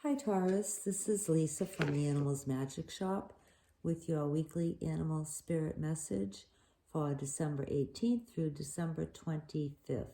Hi Taurus, this is Lisa from the Animals Magic Shop with your weekly animal spirit message for December 18th through December 25th.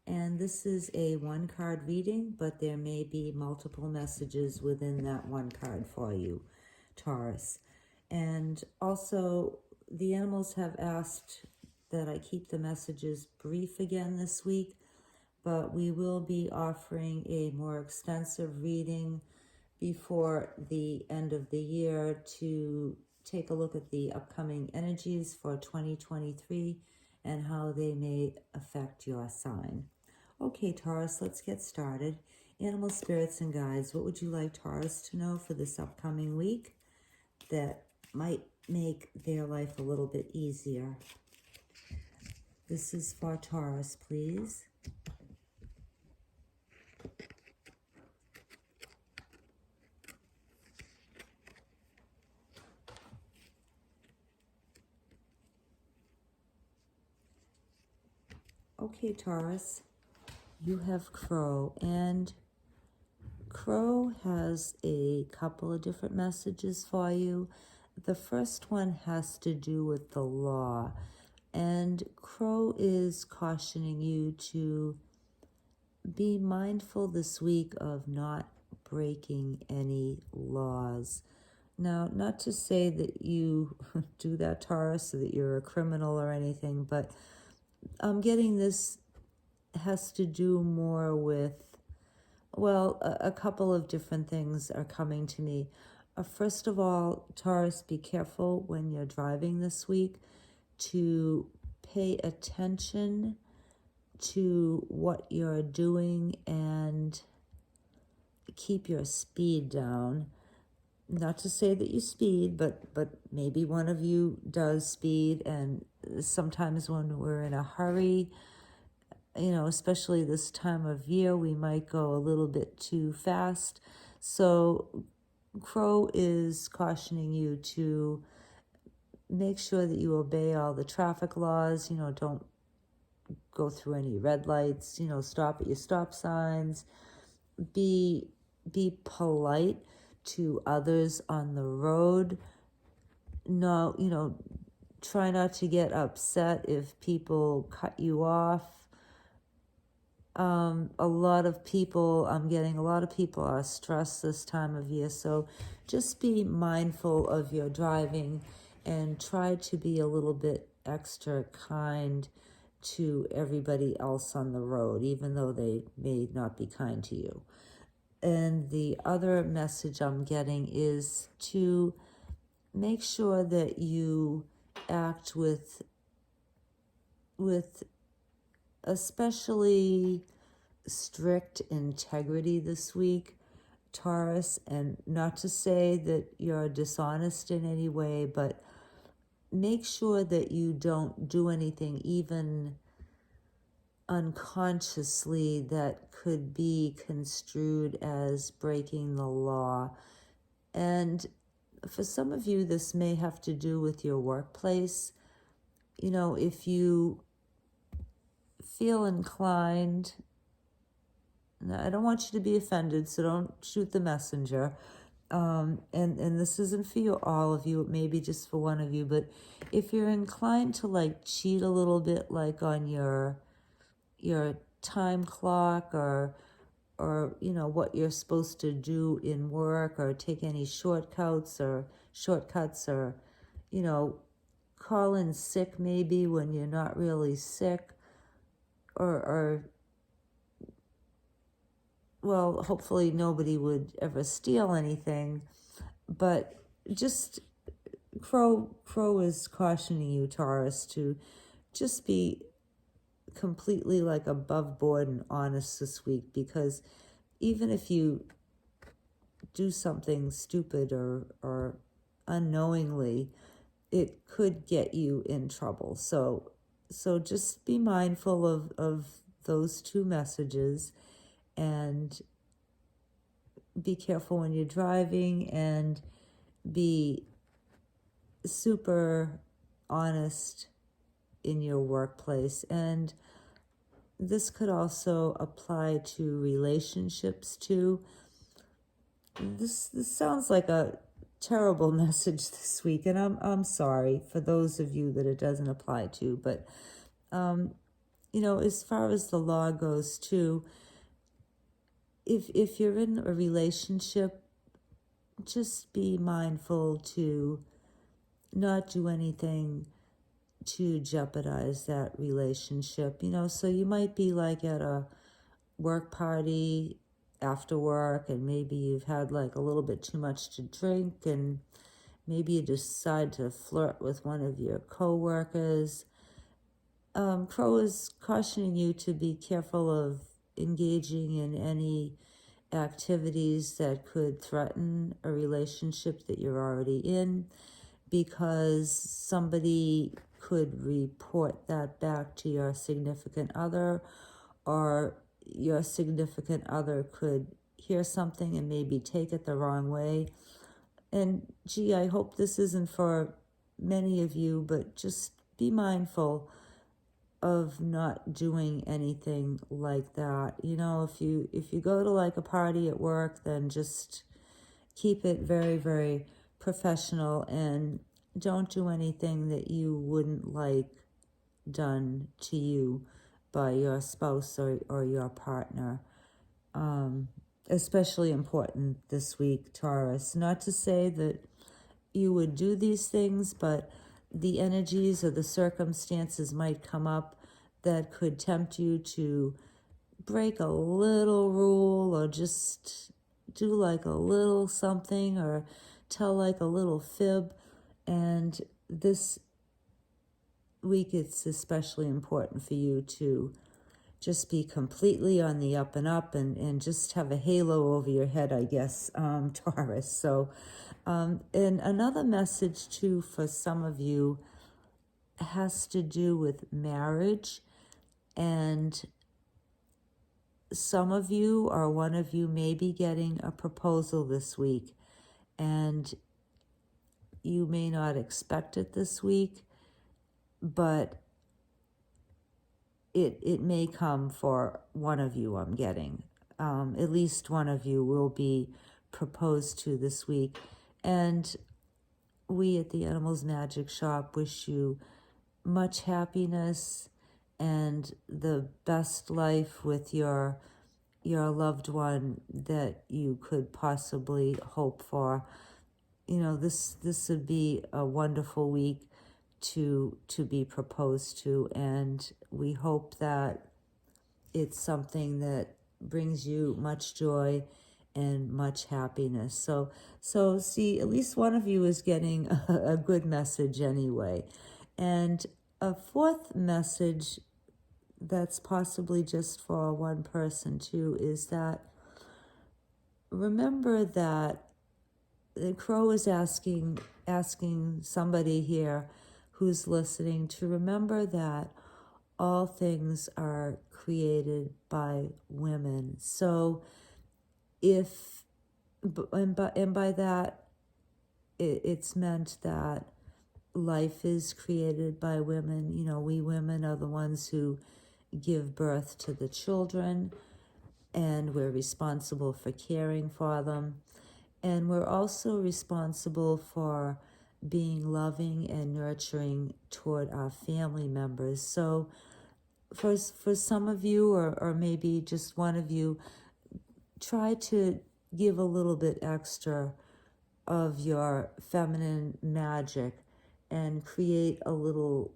And this is a one card reading, but there may be multiple messages within that one card for you, Taurus. And also, the animals have asked that I keep the messages brief again this week, but we will be offering a more extensive reading before the end of the year to take a look at the upcoming energies for 2023 and how they may affect your sign. Okay, Taurus, let's get started. Animal spirits and guides, what would you like Taurus to know for this upcoming week that might make their life a little bit easier? This is for Taurus, please. Okay, Taurus, you have Crow, and Crow has a couple of different messages for you. The first one has to do with the law, and Crow is cautioning you to be mindful this week of not breaking any laws. Now, not to say that you do that, Taurus, or that you're a criminal or anything, but I'm getting this has to do more with, well, a couple of different things are coming to me. First of all, Taurus, be careful when you're driving this week to pay attention to what you're doing and keep your speed down. Not to say that you speed, but maybe one of you does speed, and sometimes when we're in a hurry, you know, especially this time of year, we might go a little bit too fast. So Crow is cautioning you to make sure that you obey all the traffic laws. You know, don't go through any red lights, you know, stop at your stop signs. Be polite to others on the road. No, you know, try not to get upset if people cut you off. A lot of people, I'm getting a lot of people are stressed this time of year, so just be mindful of your driving and try to be a little bit extra kind to everybody else on the road, even though they may not be kind to you. And the other message I'm getting is to make sure that you act with especially strict integrity this week, Taurus, and not to say that you're dishonest in any way, but make sure that you don't do anything even unconsciously that could be construed as breaking the law. And for some of you, this may have to do with your workplace. You know, if you feel inclined, I don't want you to be offended, so don't shoot the messenger. And this isn't for you, all of you, it may be just for one of you, but if you're inclined to like cheat a little bit, like on your time clock, or you know what you're supposed to do in work, or take any shortcuts, or you know, call in sick maybe when you're not really sick, or well, hopefully nobody would ever steal anything, but just Crow is cautioning you, Taurus, to just be completely like above board and honest this week, because even if you do something stupid or unknowingly, it could get you in trouble. So just be mindful of those two messages, and be careful when you're driving, and be super honest in your workplace. And this could also apply to relationships too. this sounds like a terrible message this week, and I'm sorry for those of you that it doesn't apply to, but as far as the law goes too, if you're in a relationship, just be mindful to not do anything to jeopardize that relationship. So you might be like at a work party after work, and maybe you've had like a little bit too much to drink, and maybe you decide to flirt with one of your co-workers. Crow is cautioning you to be careful of engaging in any activities that could threaten a relationship that you're already in, because somebody could report that back to your significant other, or your significant other could hear something and maybe take it the wrong way. And gee, I hope this isn't for many of you, but just be mindful of not doing anything like that. If you go to like a party at work, then just keep it very, very professional, and don't do anything that you wouldn't like done to you by your spouse or your partner. Especially important this week, Taurus. Not to say that you would do these things, but the energies or the circumstances might come up that could tempt you to break a little rule, or just do like a little something, or tell like a little fib. And this week, it's especially important for you to just be completely on the up and up, and just have a halo over your head, I guess, Taurus. So, and another message too for some of you has to do with marriage, and some of you, or one of you, may be getting a proposal this week, and you may not expect it this week, but it may come for one of you, I'm getting. At least one of you will be proposed to this week. And we at the Animals Magic Shop wish you much happiness and the best life with your loved one that you could possibly hope for. This would be a wonderful week to be proposed to, and we hope that it's something that brings you much joy and much happiness. So see, at least one of you is getting a good message anyway. And a fourth message that's possibly just for one person too is that remember that the Crow is asking somebody here who's listening to remember that all things are created by women. So by that, it's meant that life is created by women. We women are the ones who give birth to the children, and we're responsible for caring for them. And we're also responsible for being loving and nurturing toward our family members. So for some of you, or maybe just one of you, try to give a little bit extra of your feminine magic and create a little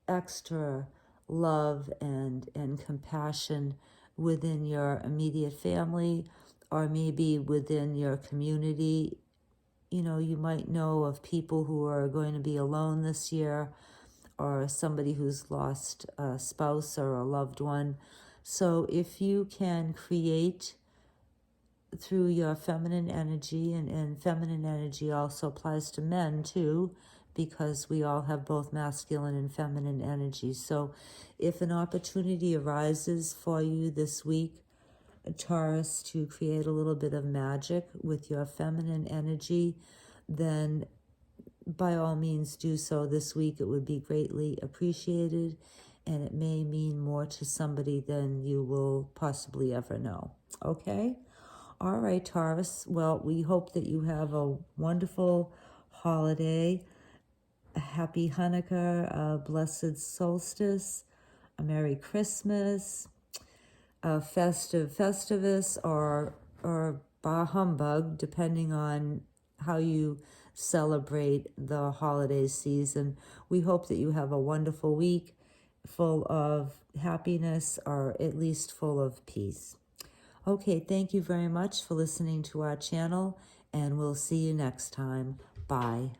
extra love and compassion within your immediate family, or maybe within your community. You might know of people who are going to be alone this year, or somebody who's lost a spouse or a loved one. So if you can create through your feminine energy, and feminine energy also applies to men too, because we all have both masculine and feminine energy. So if an opportunity arises for you this week, Taurus, to create a little bit of magic with your feminine energy, then by all means do so this week. It would be greatly appreciated, and it may mean more to somebody than you will possibly ever know. Okay? All right, Taurus. Well, we hope that you have a wonderful holiday, a happy Hanukkah, a blessed solstice, a Merry Christmas, a festive Festivus, or bah humbug, depending on how you celebrate the holiday season. We hope that you have a wonderful week full of happiness, or at least full of peace. Okay, thank you very much for listening to our channel, and we'll see you next time. Bye.